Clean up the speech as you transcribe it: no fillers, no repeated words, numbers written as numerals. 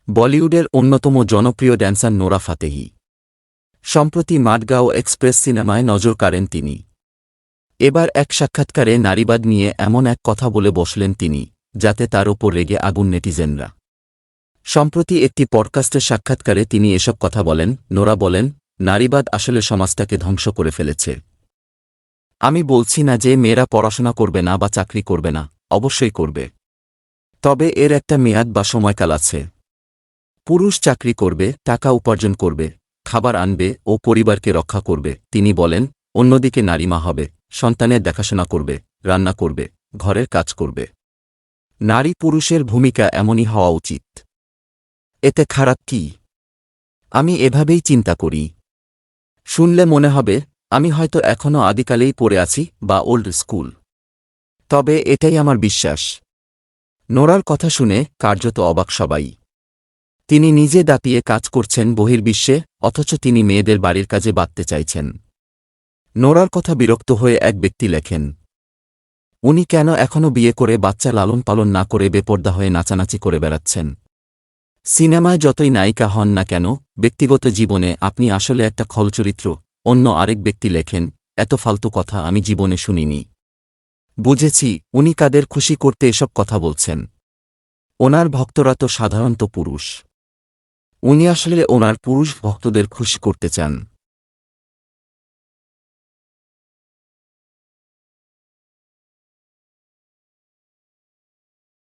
বলিউডের অন্যতম জনপ্রিয় ড্যান্সার নোরা ফাতেহি। সম্প্রতি মাডগাঁও এক্সপ্রেস সিনেমায় নজর কাড়েন তিনি। এবার এক সাক্ষাৎকারে নারীবাদ নিয়ে এমন এক কথা বলে বসলেন তিনি, যাতে তার ওপর রেগে আগুন নেটিজেনরা। সম্প্রতি একটি পডকাস্টের সাক্ষাৎকারে তিনি এসব কথা বলেন। নোরা বলেন, নারীবাদ আসলে সমাজটাকে ধ্বংস করে ফেলেছে। আমি বলছি না যে মেয়েরা পড়াশোনা করবে না বা চাকরি করবে না, অবশ্যই করবে। তবে এর একটা মেয়াদ বা সময়কাল আছে। পুরুষ চাকরি করবে, টাকা উপার্জন করবে, খাবার আনবে ও পরিবারকে রক্ষা করবে, তিনি বলেন। অন্যদিকে নারী মা হবে, সন্তানের দেখাশোনা করবে, রান্না করবে, ঘরের কাজ করবে। নারী পুরুষের ভূমিকা এমনই হওয়া উচিত। এতে খারাপ কি? আমি এভাবেই চিন্তা করি। শুনলে মনে হবে আমি হয়তো এখনও আদিকালেই পড়ে আছি বা ওল্ড স্কুল। তবে এটাই আমার বিশ্বাস। নোরার কথা শুনে কার্যত অবাক সবাই। তিনি নিজে দাপিয়ে কাজ করছেন বহির্বিশ্বে, অথচ তিনি মেয়েদের বাড়ির কাজে বাঁধতে চাইছেন। নোরার কথা বিরক্ত হয়ে এক ব্যক্তি লেখেন, উনি কেন এখনও বিয়ে করে বাচ্চা লালন পালন না করে বেপর্দা হয়ে নাচানাচি করে বেড়াচ্ছেন? সিনেমায় যতই নায়িকা হন না কেন, ব্যক্তিগত জীবনে আপনি আসলে একটা খলচরিত্র। অন্য আরেক ব্যক্তি লেখেন, এত ফালতু কথা আমি জীবনে শুনিনি। বুঝেছি উনি কাদের খুশি করতে এসব কথা বলছেন। ওনার ভক্তরা তো সাধারণত পুরুষ। উনি আসলে ওনার পুরুষ ভক্তদের খুশি করতে চান।